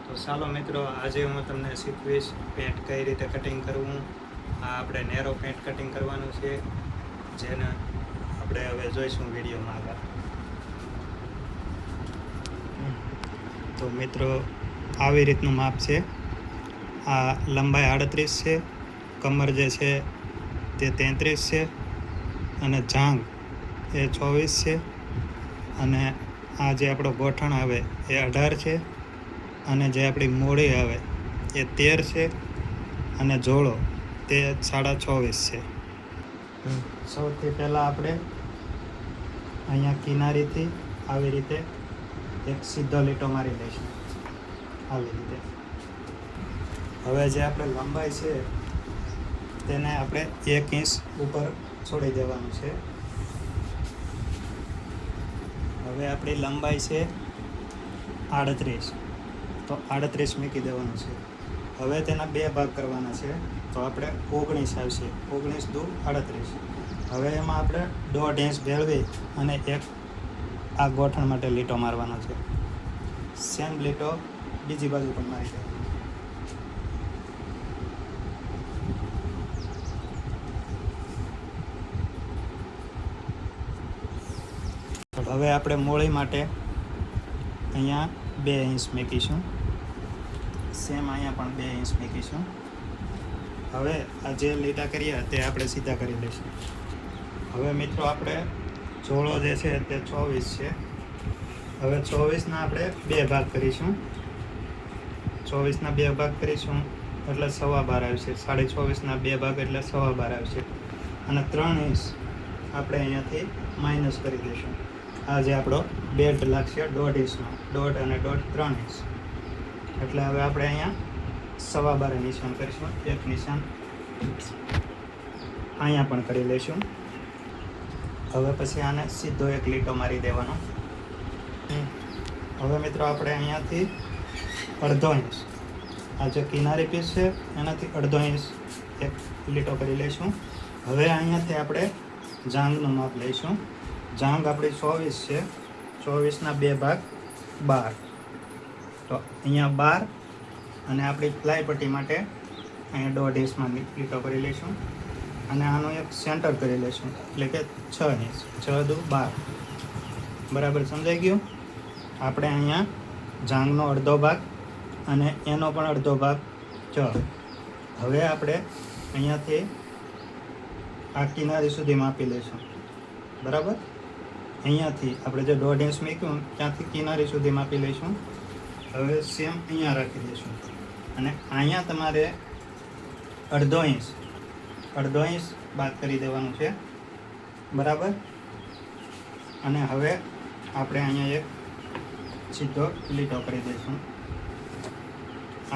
તો ચાલો મિત્રો, આજે હું તમને શીખવીશ પેન્ટ કઈ રીતે કટિંગ કરવું. આ આપણે નેરો પેન્ટ કટિંગ કરવાનું છે, જેને આપણે હવે જોઈશું વિડીયોમાં આગળ. તો મિત્રો, આવી રીતનું માપ છે. આ લંબાઈ 38 છે, કમર જે છે તે 33 છે, અને જાંઘ એ 24 છે, અને આ જે આપણો ગોઠણ આવે એ 18 છે, અને જે આપણી મોડી આવે એ 13 છે, અને જોડો તે 24.5 છે. સૌથી પહેલાં આપણે અહીંયા કિનારીથી આવી રીતે એક સીધો લીટો મારી લઈશું, આવી રીતે. હવે જે આપણે લંબાઈ છે તેને આપણે 1 ઇંચ ઉપર છોડી દેવાનું છે. હવે આપણી લંબાઈ છે 38, તો 38 મૂકી દેવાનું છે. હવે તેના 2 ભાગ કરવાના છે, તો આપણે 19 આવશે. 19 દુ 38. હવે એમાં આપણે 1.5 ઇંચ ભેળવી અને એક આ ગોઠણ માટે લીટો મારવાનો છે. સેમ લીટો બીજી બાજુ પણ મારી દેવાનો. હવે આપણે મોળી માટે અહીંયા 2 ઇંચ મૂકીશું. સેમ અહીંયા પણ 2 ઇંચ મૂકીશું. હવે આ જે લીટા કર્યા તે આપણે સીધા કરી લઈશું. હવે મિત્રો, આપણે જોડો જે છે તે 24 છે. હવે 24ના આપણે 2 ભાગ કરીશું. 24ના 2 ભાગ કરીશું એટલે 12.5 આવશે. 24.5ના 2 ભાગ એટલે 12.5 આવશે. અને 3 ઇંચ આપણે અહીંયાથી માઇનસ કરી દઈશું. આ જે આપણો બેલ્ટ લાગશે 1.5 ઇંચનો, 1.5 અને 1.5 3 ઇંચ. એટલે હવે આપણે અહીંયા 12.5 નિશાન કરીશું. એક નિશાન અહીંયા પણ કરી લઈશું. હવે પછી આને સીધો એક લીટો મારી દેવાનો. હવે મિત્રો, આપણે અહીંયાથી 1/2 ઇંચ, આ જે કિનારી પીસ છે એનાથી 1/2 ઇંચ એક લીટો કરી લઈશું. હવે અહીંયાથી આપણે જાંઘનું માપ લઈશું. જાંઘ આપણી 24 છે. 24ના 2 ભાગ 12. તો અહીંયા 12, અને આપણી ફ્લાય પટ્ટી માટે અહીંયા 1.5 ઇંચમાં લીટો કરી લઈશું. અને આનું એક સેન્ટર કરી લઈશું, એટલે કે 6 ઇંચ. 6 દુ 12. બરાબર સમજાઈ ગયું? આપણે અહીંયા જાંઘનો અડધો ભાગ અને એનો પણ અડધો ભાગ 6. હવે આપણે અહીંયાથી આ કિનારી સુધી માપી લઈશું. બરાબર? અહીંયાથી આપણે જે 1.5 ઇંચ મૂક્યું ત્યાંથી કિનારી સુધી માપી લઈશું. હવે સેમ અહીંયા રાખી દઈશું, અને અહીંયા તમારે 1/2 ઇંચ બાદ કરી દેવાનું છે. બરાબર? અને હવે આપણે અહીંયા એક સીધો લીટો કરી દઈશું.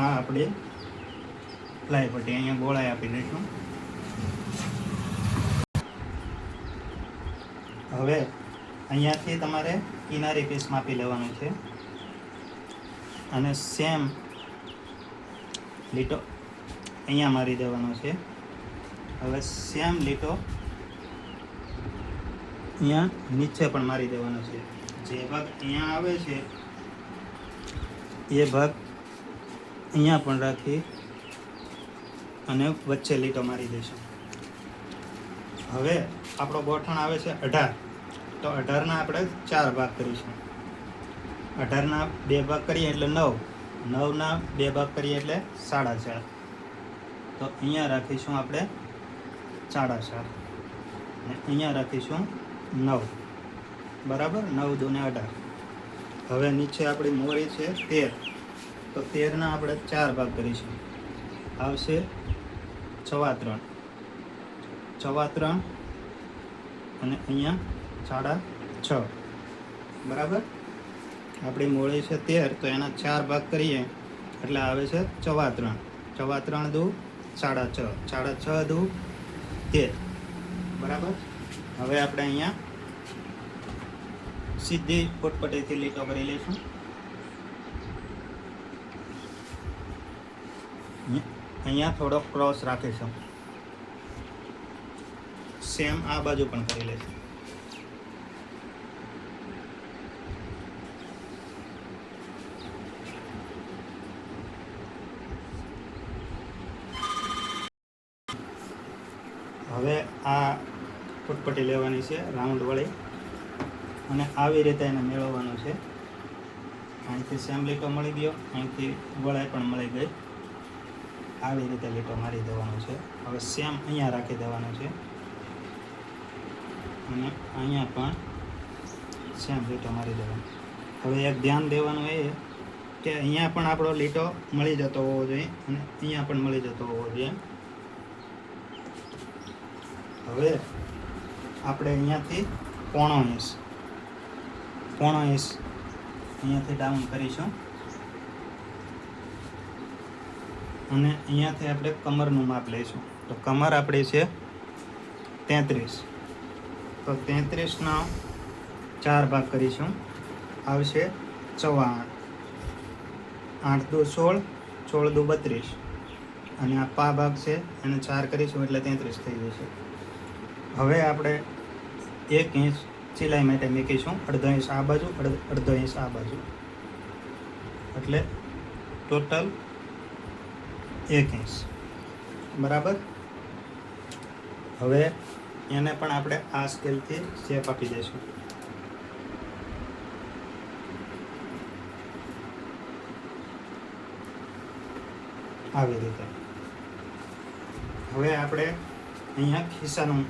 આ આપણી ફ્લાય પટ્ટી અહીંયા ગોળાઈ આપી દઈશું. હવે અહીંયાથી તમારે કિનારી પીસ માપી લેવાનું છે, અને સેમ લીટો અહીંયા મારી દેવાનો છે. હવે સેમ લીટો અહીંયા નીચે પણ મારી દેવાનો છે. જે ભાગ અહીંયા આવે છે એ ભાગ અહીંયા પણ રાખી અને વચ્ચે લીટો મારી દઈશું. હવે આપણો ગોઠણ આવે છે 18, તો 18ના આપણે 4 ભાગ કરીશું. 18ના 2 ભાગ કરીએ એટલે 9, 9ના 2 ભાગ કરીએ એટલે 4.5. તો અહીંયા રાખીશું આપણે 4.5, અને અહીંયા રાખીશું 9. બરાબર? 9 દુ 18. હવે નીચે આપણી મોરી છે 13, તો 13ના આપણે 4 ભાગ કરીશું. આવશે 3.25, અને અહીંયા 6.5. બરાબર? આપણી મોળી છે 13, તો એના 4 ભાગ કરીએ એટલે આવે છે 3.25. 3.25 દુ 6.5, 6.5 દુ 13. બરાબર? હવે આપણે અહીંયા સીધી પોટપટીથી લીટો કરી લઈશું. અહીંયા થોડો ક્રોસ રાખીશું. સેમ આ બાજુ પણ કરી લઈશું. આ ફૂટપટ્ટી લેવાની છે રાઉન્ડવાળી, અને આવી રીતે એને મેળવવાનું છે. અહીંથી સેમ લીટો મળી ગયો, અહીંથી વળાઈ પણ મળી ગઈ. આવી રીતે લીટો મારી દેવાનો છે. હવે સેમ અહીંયા રાખી દેવાનું છે, અને અહીંયા પણ સેમ લીટો મારી દેવાનો. હવે એક ધ્યાન દેવાનું એ કે અહીંયા પણ આપણો લીટો મળી જતો હોવો જોઈએ, અને અહીંયા પણ મળી જતો હોવો જોઈએ. હવે આપણે અહીંયાથી પોણો ઇંચ અહીંયાથી ડાઉન કરીશું, અને અહીંયાથી આપણે કમરનું માપ લઈશું. તો કમર આપણી છે 33, તો 33નો 4 ભાગ કરીશું, આવશે 8, 8 દુ 16, 16 દુ 32, અને આ પા ભાગ છે એને 4 કરીશું એટલે 33 થઈ જશે. હવે આપણે 1 ઇંચ સિલાઈ માટે મૂકીશું, અડધો ઇંચ આ બાજુ, અડધો ઇંચ આ બાજુ, એટલે ટોટલ 1 ઇંચ. બરાબર. હવે એને પણ આપણે આ સ્કેલથી શેપ આપી દઈશું. આવી રીતે. હવે આપણે અહીંયા ખિસ્સાનું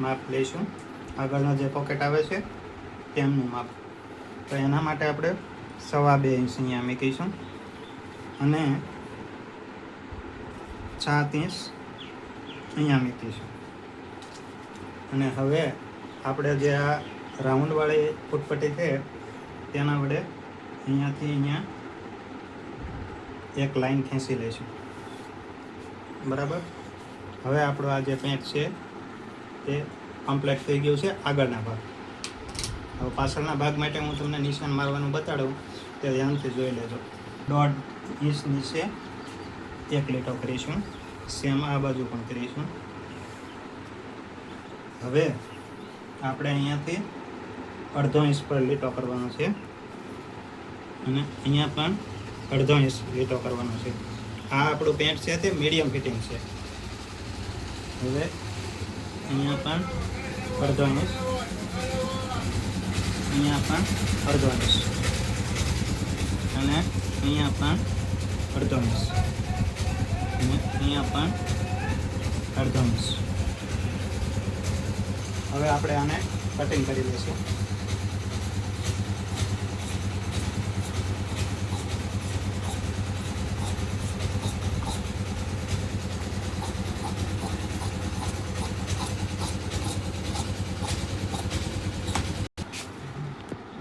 માપ લઈશું, આગળનો જે પોકેટ આવે છે તેમનું માપ. તો એના માટે આપણે 2.25 ઇંચ અહીંયા મૂકીશું, અને 7 ઇંચ અહીંયા મૂકીશું. અને હવે આપણે જે આ રાઉન્ડવાળી ફૂટપટ્ટી છે તેના વડે અહીંયાથી અહીંયા એક લાઈન ખેંચી લઈશું. બરાબર. હવે આપણો આ જે પેન્ટ છે તે કમ્પ્લીટ થઈ ગયું છે આગળના ભાગ. હવે પાછળના ભાગ માટે હું તમને નિશાન મારવાનું બતાડું, તે ધ્યાનથી જોઈ લેજો. 1.5 ઇંચ નીચે એક લીટો કરીશું, સેમ આ બાજુ પણ કરીશું. હવે આપણે અહીંયાથી અડધો ઇંચ પર લીટો કરવાનો છે, અને અહીંયા પણ અડધો ઇંચ લીટો કરવાનો છે. આ આપણું પેન્ટ છે તે મીડિયમ ફિટિંગ છે. હવે અહીંયા પણ અડધો ઇંચ, અહીંયા પણ અડધો ઇંચ, અને અહીંયા પણ અડધો ઇંચ, અને અહીંયા પણ અડધો ઇંચ. હવે આપણે આને કટિંગ કરી લઈશું.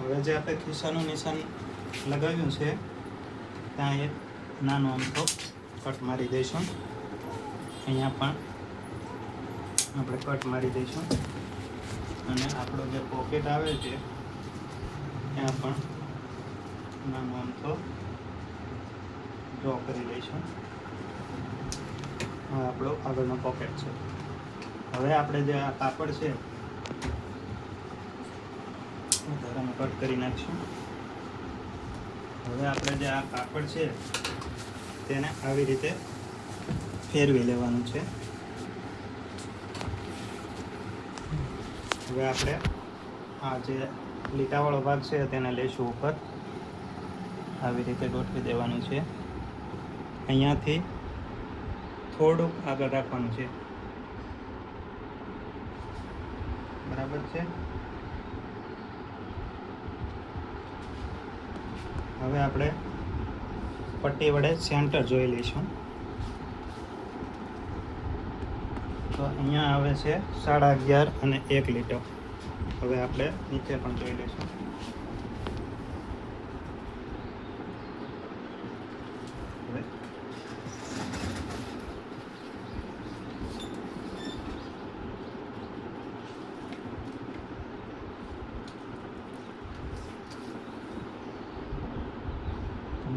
હવે જે આપણે ખિસ્સાનું નિશાન લગાવ્યું છે ત્યાં એક નાનો અમથો કટ મારી દઈશું. અહીંયા પણ આપણે કટ મારી દઈશું, અને આપણો જે પોકેટ આવે છે ત્યાં પણ નાનો અમથો ડ્રો કરી લઈશું. આ આપણો આગળનો પોકેટ છે. હવે આપણે જે આ કાપડ છે ધારામાં કટ કરી નાખીશું. હવે આપણે જે આ કાપડ છે તેને આવી રીતે ફેરવી લેવાનું છે. હવે આપણે આ જે લીટાવાળો ભાગ છે તેને લઈશું ઉપર, આવી રીતે ગોઠવી દેવાનું છે. અહીંયાથી થોડુંક આગળ રાખવાનું છે. બરાબર છે. હવે આપણે પટ્ટી વડે સેન્ટર જોઈ લઈશું. તો અહીંયા આવે છે 11.5 અને 1 લીટર. હવે આપણે નીચે પણ જોઈ લઈશું. હવે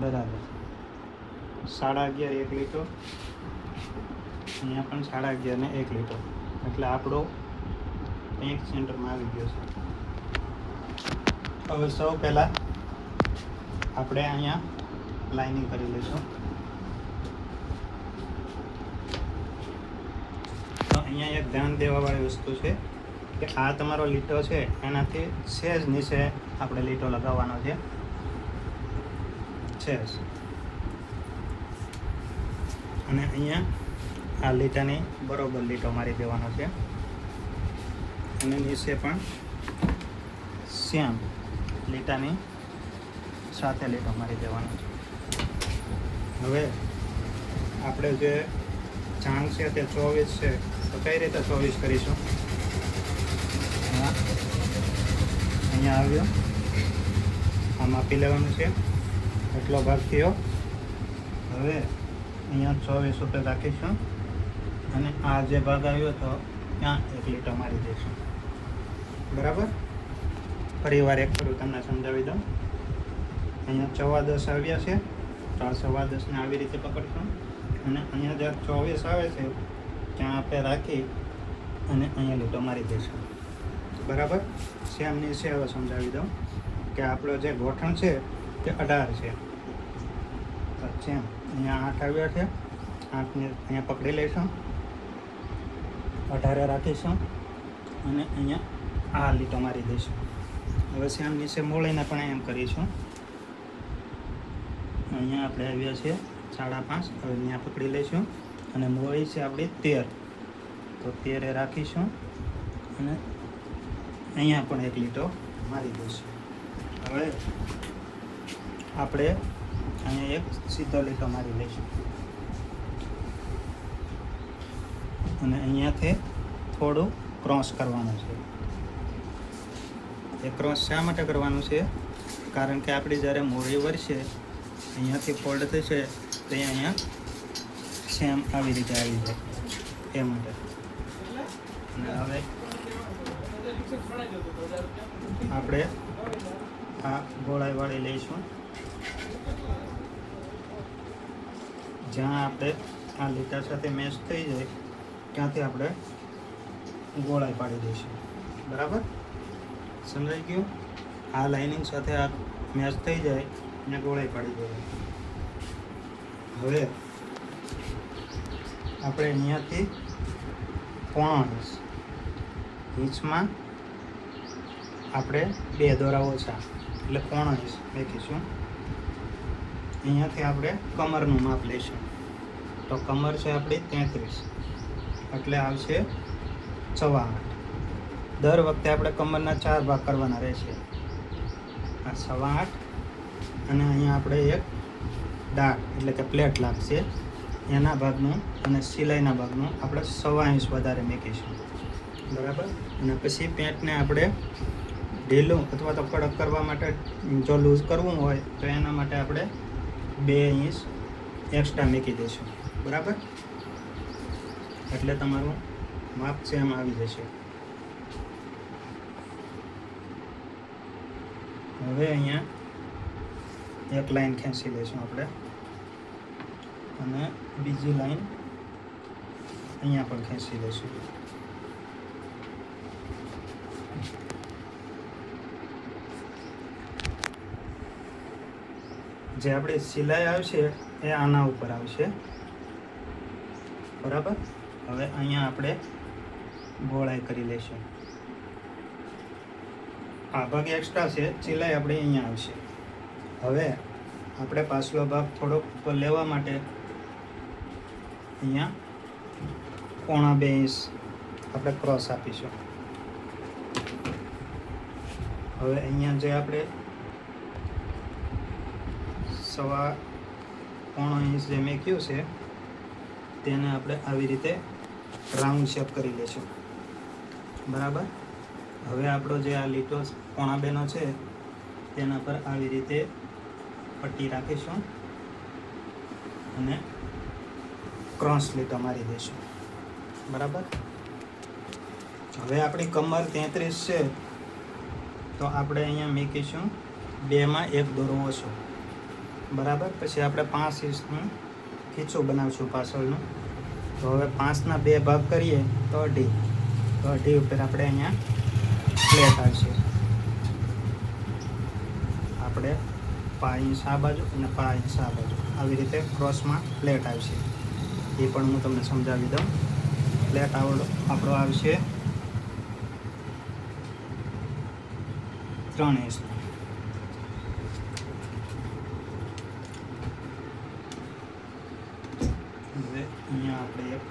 બરાબર 11.5 1 લીટર, અહીંયા પણ 11.5 ને 1 લીટર, એટલે આપણો પેન્ટ સેન્ટરમાં આવી ગયો છે. હવે સૌ પહેલાં આપણે અહીંયા લાઇનિંગ કરી લઈશું. તો અહીંયા એક ધ્યાન દેવાવાળી વસ્તુ છે કે આ તમારો લીટો છે એનાથી સહેજ નીચે આપણે લીટો લગાવવાનો છે, સહેજ. અને અહીંયા આ લીટાની બરોબર લીટો મારી દેવાનો છે અને નીચે પણ સેમ લીટાની સાથે લીટો મારી દેવાનો છે. હવે આપણે જે જાંગ છે તે 24 છે, તો કઈ રીતે 24 કરીશું? અહીંયા આવ્યો, આ માપી લેવાનું છે, એટલો ભાગ થયો. હવે અહીંયા 24 ઉપર રાખીશું અને આ જે ભાગ આવ્યો તો ત્યાં એક લીટો મારી દઈશું. બરાબર. ફરી વાર એક કરું તમને સમજાવી દઉં. અહીંયા 14 આવ્યા છે, તો આ 14 આવી રીતે પકડશું અને અહીંયા જ્યાં 24 આવે છે ત્યાં આપણે રાખી અને અહીંયા લીટો મારી દઈશું. બરાબર. સેમ નીચે હવે સમજાવી દઉં કે આપણો જે ગોઠણ છે તે 18 છે. સેમ અહીંયા 8 આવ્યા છે, 8ને અહીંયા પકડી લઈશું, 18 રાખીશું અને અહીંયા આ લીટો મારી દઈશું. હવે સેમ નીચે મોળીને પણ એમ કરીશું. અહીંયા આપણે આવ્યા છીએ 5.5, હવે અહીંયા પકડી લઈશું અને મોળી છે આપણી 13, તો 13 રાખીશું અને અહીંયા પણ એક લીટો મારી દઈશું. હવે આપણે અહીંયા એક સીધો લીટો મારી લઈશું અને અહીંયાથી થોડું ક્રોસ કરવાનું છે. એ ક્રોસ શા માટે કરવાનું છે? કારણ કે આપણી જ્યારે મોળી વળશે અહીંયાથી ફોલ્ડ થશે તો અહીંયા સેમ આવી રીતે આવી જાય એ માટે. અને હવે આપણે આ ગોળાઈ વાળી લઈશું, જ્યાં આપણે આ લીટા સાથે મેચ થઈ જાય ત્યાંથી આપણે ગોળાઈ પાડી દઈશું. બરાબર, સમજાઈ ગયું? આ લાઇનિંગ સાથે આ મેચ થઈ જાય અને ગોળાઈ પાડી દેવાય. હવે આપણે અહીંયાથી 5 ઇંચમાં આપણે 2 દોરા ઓછા એટલે 5 ઇંચ મેકીશું. અહીંયાથી આપણે કમરનું માપ લઈશું, તો કમર છે આપણી 33 એટલે આવશે 8.25. દર વખતે આપણે કમરના 4 ભાગ કરવાના રહેશે. આ 8.25 અને અહીંયા આપણે એક ડાટ એટલે કે પ્લેટ લાગશે એના ભાગનું અને સિલાઈના ભાગનું આપણે 1.25 ઇંચ વધારે મૂકીશું. બરાબર. અને પછી પેન્ટને આપણે ઢીલું અથવા તો કડક કરવા માટે જો લૂઝ કરવું હોય તો એના માટે આપણે 2 ઇંચ એક્સ્ટ્રા મૂકી દઈશું. બરાબર, એટલે તમારું માપ સેમ આવી જશે. હવે અહીંયા એક લાઈન ખેંચી લઈશું આપણે અને બીજી લાઈન અહીંયા પણ ખેંચી લઈશું. જે આપણી સિલાઈ આવશે એ આના ઉપર આવશે. બરાબર. હવે અહીંયા આપણે ગોળાઈ કરી લઈશું. આ ભાગ એક્સ્ટ્રા છે, સિલાઈ આપણે અહીંયા આવશે. હવે આપણે પાછલો ભાગ થોડોક ઉપર લેવા માટે અહીંયા 0.25 ઇંચ આપણે ક્રોસ આપીશું. હવે અહીંયા જે આપણે 0.25 ઇંચ જે મેક્યું છે તેને આપણે આવી રીતે રાઉન્ડ શેપ કરી લઈશું. બરાબર. હવે આપણો જે આ લીટો 0.2 છે તેના પર આવી રીતે પટ્ટી રાખીશું અને ક્રોસ લીટો મારી દઈશું. બરાબર. હવે આપણી કમર 33 છે તો આપણે અહીંયા મૂકીશું 2માં 1 દોરો ઓછો. બરાબર. પછી આપણે 5 ઇંચનું ખીચું બનાવશું પાછળનું. તો હવે 5ના 2 ભાગ કરીએ તો 2.5. તો 2.5 ઉપર આપણે અહીંયા પ્લેટ આવશે. આપણે 5 ઇંચ આ બાજુ અને 5 ઇંચ આ બાજુ આવી રીતે ક્રોસમાં પ્લેટ આવશે. એ પણ હું તમને સમજાવી દઉં. ફ્લેટ આપણો આવશે 3 ઇંચનો. હવે અહીંયા આપણે એક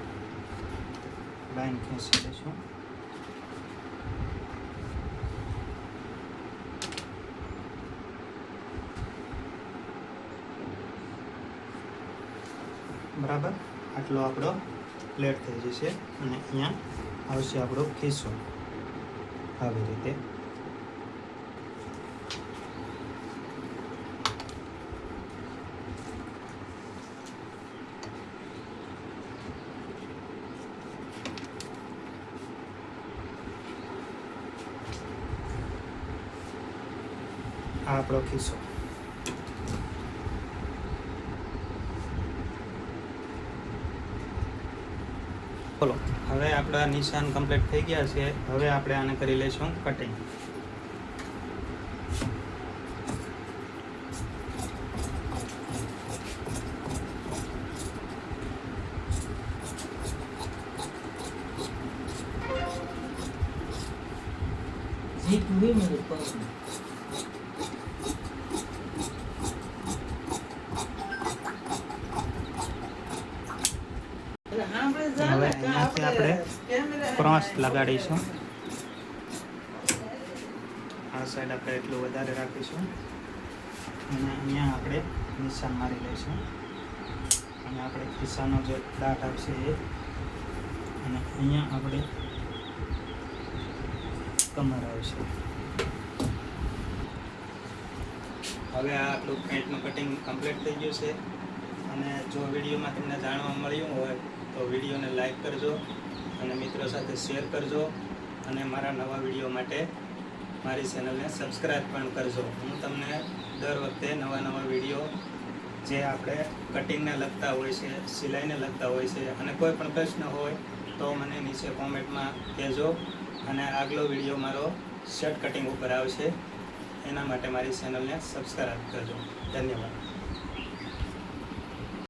લાઈન ખેંચી લઈશું. બરાબર, આટલો આપણો પ્લેટ થઈ જશે અને અહીંયા આવશે આપણો ખિસ્સો આવી રીતે. આ આપણો ખિસ્સો. બોલો, હવે આપણા નિશાન કમ્પ્લીટ થઈ ગયા છે. હવે આપણે આને કરી લઈશું કટિંગ. હવે અહીંયાથી આપણે ક્રોસ લગાડીશું. આ સાઈડ આપણે એટલું વધારે રાખીશું અને અહીંયા આપણે નિશાન મારી લઈશું. અને આપણે ખિસ્સાનો જે દાંત આપશે એ, અને અહીંયા આપણે કમર આવશે. હવે આ આપણું પેન્ટનું કટિંગ કમ્પ્લીટ થઈ ગયું છે. અને જો વિડીયોમાં તમને જાણવા મળ્યું હોય તો વિડીયોને લાઈક કરજો અને મિત્રો સાથે શેર કરજો. અને મારા નવા વિડીયો માટે મારી ચેનલને સબસ્ક્રાઈબ પણ કરજો. હું તમને દર વખતે નવા વિડીયો જે આપણે કટિંગને લગતા હોય છે, સિલાઈને લગતા હોય છે, અને કોઈ પણ પ્રશ્ન હોય તો મને નીચે કોમેન્ટમાં કહેજો. અને આગલો વિડીયો મારો શર્ટ કટિંગ ઉપર આવશે, એના માટે મારી ચેનલને સબસ્ક્રાઈબ કરજો. ધન્યવાદ.